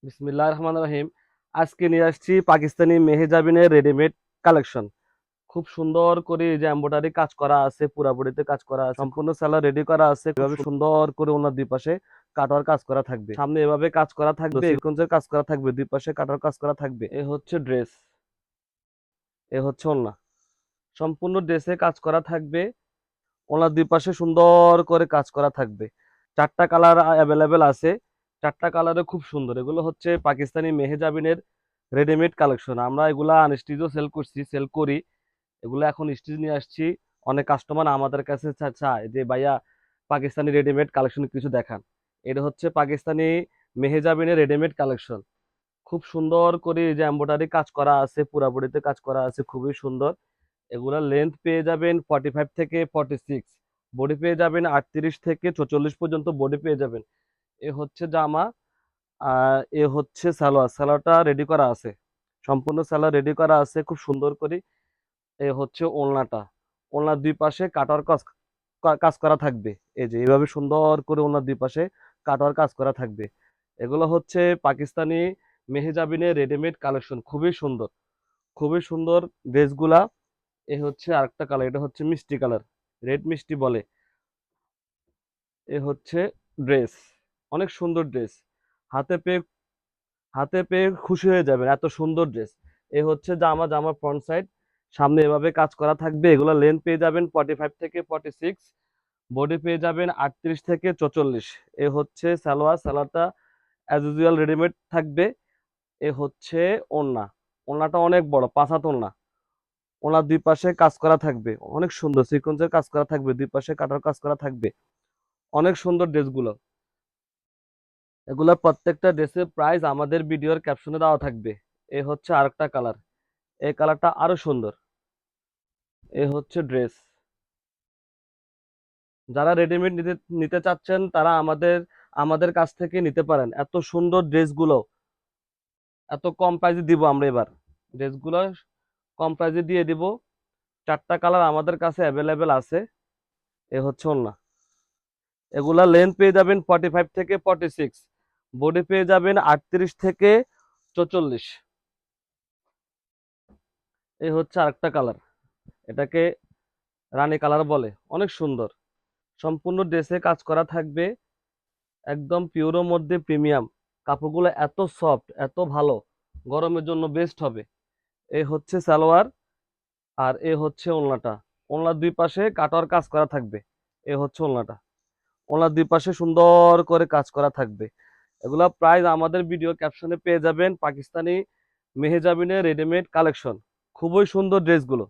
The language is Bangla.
বিসমিল্লাহির রহমানির রহিম। আজকে নিয়ে আসছি পাকিস্তানি মেহজাবিনের রেডিমেড কালেকশন। খুব সুন্দর করে এই যে এমব্রয়ডারি কাজ করা আছে, পুরা বডিতে কাজ করা আছে, সম্পূর্ণ সেলার রেডি করা আছে। এভাবে সুন্দর করে ওনার দুই পাশে কাটার কাজ করা থাকবে, সামনে এভাবে কাজ করা থাকবে, সিকোয়েন্সের কাজ করা থাকবে, দুই পাশে কাটার কাজ করা থাকবে। এ হচ্ছে ড্রেস, এ হচ্ছে ওড়না। সম্পূর্ণ ড্রেসে কাজ করা থাকবে, ওনার দুই পাশে সুন্দর করে কাজ করা থাকবে। চারটা কালার অ্যাভেলেবেল আছে, চারটা কালারে খুব সুন্দর। এগুলো হচ্ছে পাকিস্তানি মেহজাবিনের রেডিমেড কালেকশন। আমরা এগুলা আনস্টিচও সেল করি। এগুলো এখন স্টিচ নিয়ে আসছি। অনেক কাস্টমার আমাদের কাছে চায় যে ভাইয়া পাকিস্তানি রেডিমেড কালেকশন কিছু দেখান। এটা হচ্ছে পাকিস্তানি মেহজাবিনের রেডিমেড কালেকশন। খুব সুন্দর করে এই যে এমব্রয়ডারি কাজ করা আছে, পুরা বডিতে কাজ করা আছে, খুবই সুন্দর। এগুলা লেন্থ পেয়ে যাবেন 45 থেকে 46, বডি পেয়ে যাবেন 38 থেকে 44 পর্যন্ত বডি পেয়ে যাবেন। এ হচ্ছে জামা, আর এ হচ্ছে সালোয়ার। সালোয়ারটা রেডি করা আছে, সম্পূর্ণ সালোয়ার রেডি করা আছে খুব সুন্দর করে। এ হচ্ছে ওড়নাটা, ওড়নার দুই পাশে কাটার কাজ কাজ করা থাকবে। এই যে এইভাবে সুন্দর করে ওড়নার দুই পাশে কাটার কাজ করা থাকবে। এগুলো হচ্ছে পাকিস্তানি মেহজাবিনের রেডিমেড কালেকশন, খুবই সুন্দর, খুবই সুন্দর ড্রেসগুলা। এ হচ্ছে আরেকটা কালার, এটা হচ্ছে মিষ্টি কালার, রেড মিষ্টি বলে। এ হচ্ছে ড্রেস, অনেক সুন্দর ড্রেস। হাতে পেয়ে হাতে পেয়ে খুশি হয়ে যাবেন, এত সুন্দর ড্রেস। এ হচ্ছে জামা, জামার ফ্রন্ট সাইড, সামনে এভাবে কাজ করা থাকবে। এগুলো লেন্থ পেয়ে যাবেন 45 থেকে 46, বডি পেয়ে যাবেন 38 থেকে 44। এ হচ্ছে সালোয়ার, সালোয়ারটা অ্যাজ ইউজুয়াল রেডিমেড থাকবে। এ হচ্ছে ওড়না, ওড়নাটা অনেক বড়, 5 হাত ওড়না। ওনার দুই পাশে কাজ করা থাকবে, অনেক সুন্দর সিকোয়েন্সের কাজ করা থাকবে, দুই পাশে কাটার কাজ করা থাকবে। অনেক সুন্দর ড্রেসগুলো। এগুলা প্রত্যেকটা ড্রেসের প্রাইস আমাদের ভিডিওর ক্যাপশনে দেওয়া থাকবে। এ হচ্ছে আরেকটা কালার, এই কালারটা আরো সুন্দর। এ হচ্ছে ড্রেস। যারা রেডিমেড নিতে নিতে চাচ্ছেন তারা আমাদের আমাদের কাছ থেকে নিতে পারেন। এত সুন্দর ড্রেসগুলো এত কম প্রাইসে দিব আমরা এবার। ড্রেসগুলো কম প্রাইসে দিয়ে দিব। চারটা কালার আমাদের কাছে অ্যাভেলেবেল আছে। এ হচ্ছে ওড়না। এগুলা লেন্থ পেয়ে যাবেন 45 থেকে 46, বডি পেয়ে যাবেন 38 থেকে 44। এই হচ্ছে আরেকটা কালার, এটাকে রানী কালার বলে, অনেক সুন্দর। সম্পূর্ণ ড্রেসে কাজ করা থাকবে, একদম পিওরের মধ্যে প্রিমিয়াম। কাপড়গুলো এত সফট, এত ভালো, গরমের জন্য বেস্ট হবে। এই হচ্ছে সালোয়ার, আর এ হচ্ছে ওড়নাটা। ওড়নার দুই পাশে কাটার কাজ করা থাকবে। এ হচ্ছে ওড়নাটা, ওড়নার দুই পাশে সুন্দর করে কাজ করা থাকবে। এগুলা প্রাইস আমাদের ভিডিও ক্যাপশনে পেয়ে যাবেন। পাকিস্তানি মেহজাবিনের রেডিমেড কালেকশন, খুবই সুন্দর ড্রেসগুলো।